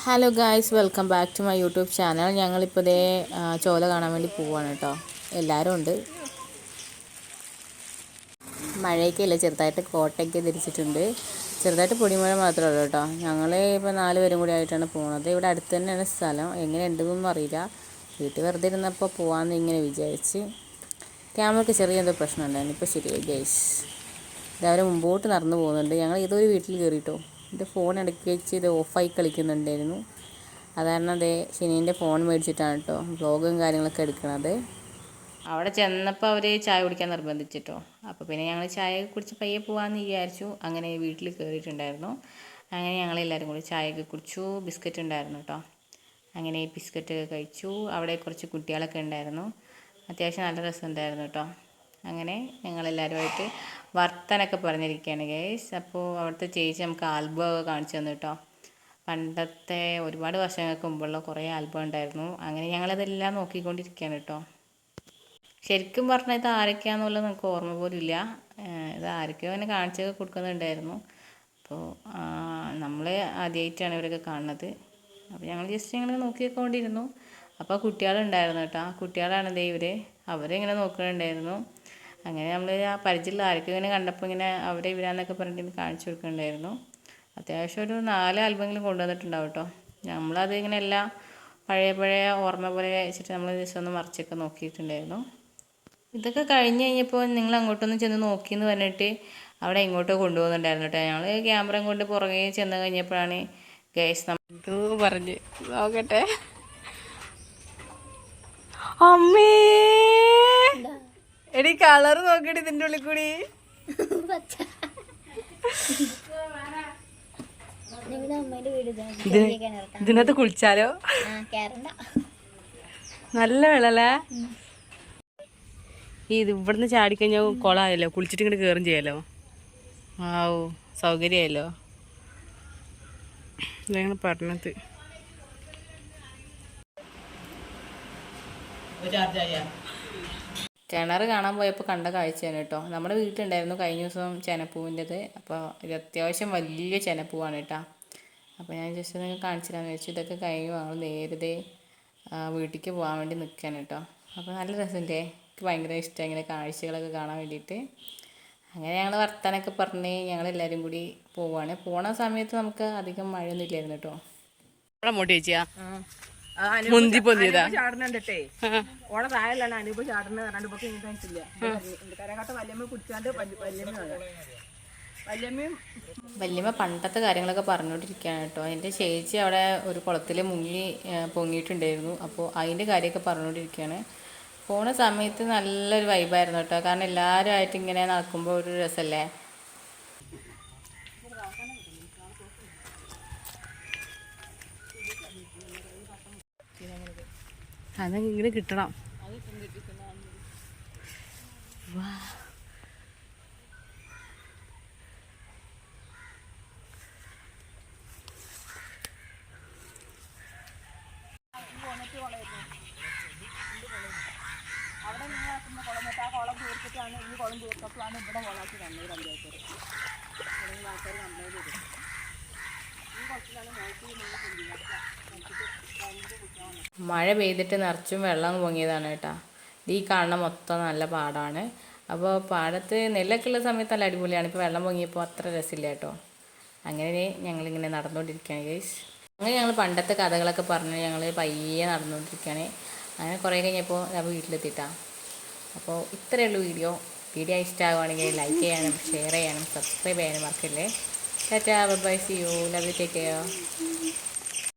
Hello guys, welcome back to my YouTube channel. ഞങ്ങളിപ്പോൾ ഇതേ ചോല കാണാൻ വേണ്ടി പോവാണ് കേട്ടോ. എല്ലാവരും ഉണ്ട്. മഴയൊക്കെയില്ല, ചെറുതായിട്ട് കോട്ടയൊക്കെ ധരിച്ചിട്ടുണ്ട്. ചെറുതായിട്ട് പൊടിമഴ മാത്രമേ ഉള്ളൂ കേട്ടോ. ഞങ്ങൾ ഇപ്പോൾ 4 പേരും കൂടി ആയിട്ടാണ് പോകുന്നത്. ഇവിടെ അടുത്ത് തന്നെയാണ് സ്ഥലം. എങ്ങനെ ഉണ്ടെന്നൊന്നും അറിയില്ല. വീട്ടിൽ വെറുതെ ഇരുന്നപ്പോൾ പോകാമെന്ന് ഇങ്ങനെ വിചാരിച്ച്. ക്യാമറയ്ക്ക് ചെറിയ എന്തോ പ്രശ്നം ഉണ്ടായിരുന്നു. ഇപ്പോൾ ശരിയായി ഗൈസ്. എല്ലാവരും മുമ്പോട്ട് നടന്നു പോകുന്നുണ്ട്. ഞങ്ങൾ ഏതൊരു വീട്ടിൽ കയറിയിട്ടോ. എൻ്റെ ഫോൺ ഇടയ്ക്ക് വെച്ച് ഇത് ഓഫായി കളിക്കുന്നുണ്ടായിരുന്നു. അതാണ് അതേ ഷിനീൻ്റെ ഫോൺ മേടിച്ചിട്ടാണ് കേട്ടോ വ്ളോഗും കാര്യങ്ങളൊക്കെ എടുക്കുന്നത്. അവിടെ ചെന്നപ്പോൾ അവർ ചായ കുടിക്കാൻ നിർബന്ധിച്ചിട്ടോ. അപ്പോൾ പിന്നെ ഞങ്ങൾ ചായ കുടിച്ച് പയ്യെ പോകാമെന്ന് വിചാരിച്ചു. അങ്ങനെ വീട്ടിൽ കയറിയിട്ടുണ്ടായിരുന്നു. അങ്ങനെ ഞങ്ങളെല്ലാവരും കൂടി ചായയൊക്കെ കുടിച്ചു. ബിസ്ക്കറ്റ് ഉണ്ടായിരുന്നു കേട്ടോ. അങ്ങനെ ബിസ്ക്കറ്റ് കഴിച്ചു. അവിടെ കുറച്ച് കുട്ടികളൊക്കെ ഉണ്ടായിരുന്നു. അത്യാവശ്യം നല്ല രസമുണ്ടായിരുന്നു കേട്ടോ. അങ്ങനെ ഞങ്ങളെല്ലാവരുമായിട്ട് വർത്തനൊക്കെ പറഞ്ഞിരിക്കുകയാണ് ഗൈസ്. അപ്പോൾ അവിടുത്തെ ചേച്ചി നമുക്ക് ആൽബം ഒക്കെ കാണിച്ചു തന്നു കേട്ടോ. പണ്ടത്തെ ഒരുപാട് വർഷങ്ങൾക്ക് മുമ്പുള്ള കുറേ ആൽബം ഉണ്ടായിരുന്നു. അങ്ങനെ ഞങ്ങളതെല്ലാം നോക്കിക്കൊണ്ടിരിക്കുകയാണ് കേട്ടോ. ശരിക്കും പറഞ്ഞാൽ ഇത് ആരൊക്കെയാണെന്നുള്ളത് നമുക്ക് ഓർമ്മ പോലും ഇല്ല. ഇത് ആരൊക്കെയോ അങ്ങനെ കാണിച്ചൊക്കെ കൊടുക്കുന്നുണ്ടായിരുന്നു. അപ്പോൾ നമ്മൾ ആദ്യമായിട്ടാണ് ഇവരൊക്കെ കാണുന്നത്. അപ്പോൾ ഞങ്ങൾ ജസ്റ്റ് ഞങ്ങൾ നോക്കിക്കൊണ്ടിരുന്നു. അപ്പോൾ കുട്ടികളുണ്ടായിരുന്നു കേട്ടോ. ആ കുട്ടികളാണ് ദേ ഇവർ. അവരിങ്ങനെ നോക്കുന്നുണ്ടായിരുന്നു. അങ്ങനെ നമ്മൾ ആ പരിചയമുള്ള ആരൊക്കെ ഇങ്ങനെ കണ്ടപ്പോൾ ഇങ്ങനെ അവരെ ഇവരാന്നൊക്കെ പറഞ്ഞിട്ട് കാണിച്ചു കൊടുക്കുന്നുണ്ടായിരുന്നു. അത്യാവശ്യം ഒരു 4 ആൽബമെങ്കിലും കൊണ്ടുവന്നിട്ടുണ്ടാവും കേട്ടോ. നമ്മളത് ഇങ്ങനെ എല്ലാം പഴയ ഓർമ്മ പോലെ വെച്ചിട്ട് നമ്മൾ ജസ്റ്റ് ഒന്ന് മറിച്ചൊക്കെ നോക്കിയിട്ടുണ്ടായിരുന്നു. ഇതൊക്കെ കഴിഞ്ഞ് കഴിഞ്ഞപ്പോൾ നിങ്ങൾ അങ്ങോട്ടൊന്ന് ചെന്ന് നോക്കിയെന്ന് പറഞ്ഞിട്ട് അവിടെ ഇങ്ങോട്ടോ കൊണ്ടുപോകുന്നുണ്ടായിരുന്നു കേട്ടോ. ഞങ്ങൾ ക്യാമറ കൊണ്ട് പുറകെ ചെന്ന് കഴിഞ്ഞപ്പോഴാണ് ഗൈസ് നമ്മൾ പറഞ്ഞ് നോക്കട്ടെ. അമ്മേ എടി കളർ നോക്കിയിട്ട് ഇതിൻ്റെ ഉള്ളിൽ കൂടി ഇതിനകത്ത് കുളിച്ചാലോ? നല്ല വെള്ളല്ലേ. ഇത് ഇവിടുന്ന് ചാടിക്കഴിഞ്ഞാൽ കുളമായല്ലോ, കുളിച്ചിട്ട് ഇങ്ങോട്ട് കയറും ചെയ്യാലോ. ആവോ സൗകര്യമായല്ലോ. ഇതാണ് പറഞ്ഞത്. കിണർ കാണാൻ പോയപ്പോൾ കണ്ട കാഴ്ചയാണ് കേട്ടോ. നമ്മുടെ വീട്ടിലുണ്ടായിരുന്നു കഴിഞ്ഞ ദിവസം ചെനപ്പൂവിൻ്റെത്. അപ്പോൾ ഇത് അത്യാവശ്യം വലിയ ചെനപ്പൂവാണ് കേട്ടോ. അപ്പോൾ ഞാൻ ജസ്റ്റ് നിങ്ങൾ കാണിച്ചു തരാമെന്ന് വെച്ചു. ഇതൊക്കെ കഴിഞ്ഞ് ഞങ്ങൾ നേരത്തെ വീട്ടിലേക്ക് പോകാൻ വേണ്ടി നിൽക്കുകയാണ് കേട്ടോ. അപ്പോൾ നല്ല രസമില്ലേ? എനിക്ക് ഭയങ്കര ഇഷ്ടമാണ് ഇങ്ങനെ കാഴ്ചകളൊക്കെ കാണാൻ വേണ്ടിയിട്ട്. അങ്ങനെ ഞങ്ങൾ വർത്താനൊക്കെ പറഞ്ഞ് ഞങ്ങളെല്ലാവരും കൂടി പോവുകയാണ്. പോണ സമയത്ത് നമുക്ക് അധികം മഴയൊന്നും ഇല്ലായിരുന്നു കേട്ടോ. മുടി ചേച്ചിയാ മുന്തി പൊന്തിയതാ ചാടണണ്ടേ ഓളെ താഴെല്ലാണ് അനൂപ ചാടണ രണ്ടുപൊക്കെ ഇങ്ങിട്ടില്ല കരകാട്ട വല്യമ്മ കുടിച്ചാണ്ട് വല്യമ്മ പണ്ടത്തെ കാര്യങ്ങളൊക്കെ പറഞ്ഞുകൊണ്ടിരിക്കുകയാണ് കേട്ടോ. എൻ്റെ ചേച്ചി അവിടെ ഒരു കുളത്തിൽ മുങ്ങി പൊങ്ങിയിട്ടുണ്ടായിരുന്നു. അപ്പോൾ അതിൻ്റെ കാര്യമൊക്കെ പറഞ്ഞുകൊണ്ടിരിക്കുകയാണ്. പോണ സമയത്ത് നല്ലൊരു വൈബായിരുന്നു കേട്ടോ. കാരണം എല്ലാവരും ആയിട്ട് ഇങ്ങനെ നടക്കുമ്പോൾ ഒരു രസമല്ലേ. അതിങ്ങനെ കിട്ടണം. അവിടെ നിങ്ങൾ കുളം ആ കുളം തീർത്തിട്ടാണ് ഈ കുളം തീർത്തപ്പോഴാണ് ഇവിടെ കുളമാക്കി തന്നത് പഞ്ചായത്ത്. ആൾക്കാർ കംപ്ലൈൻറ്റ് ചെയ്തു. ഈ കുളത്തിലാണ് മഴ പെയ്തിട്ട് നിറച്ചും വെള്ളം പൊങ്ങിയതാണ് കേട്ടോ. ഈ കാണുന്ന മൊത്തം നല്ല പാടമാണ്. അപ്പോൾ പാടത്ത് നെല്ലൊക്കെ ഉള്ള സമയത്ത് നല്ല അടിപൊളിയാണ്. ഇപ്പോൾ വെള്ളം പൊങ്ങിയപ്പോൾ അത്ര രസമില്ല കേട്ടോ. അങ്ങനെ ഞങ്ങളിങ്ങനെ നടന്നുകൊണ്ടിരിക്കുകയാണ് ഗൈസ്. അങ്ങനെ ഞങ്ങൾ പണ്ടത്തെ കഥകളൊക്കെ പറഞ്ഞ് ഞങ്ങൾ പയ്യെ നടന്നുകൊണ്ടിരിക്കുകയാണ്. അങ്ങനെ കുറേ കഴിഞ്ഞപ്പോൾ ഞാൻ വീട്ടിലെത്തിയിട്ടാണ്. അപ്പോൾ ഇത്രയേ ഉള്ളൂ വീഡിയോ. വീഡിയോ ഇഷ്ടമാകുകയാണെങ്കിൽ ലൈക്ക് ചെയ്യാനും ഷെയർ ചെയ്യാനും സബ്സ്ക്രൈബ് ചെയ്യാനും മറക്കല്ലേ. Tata, bye, see you, love you, take care.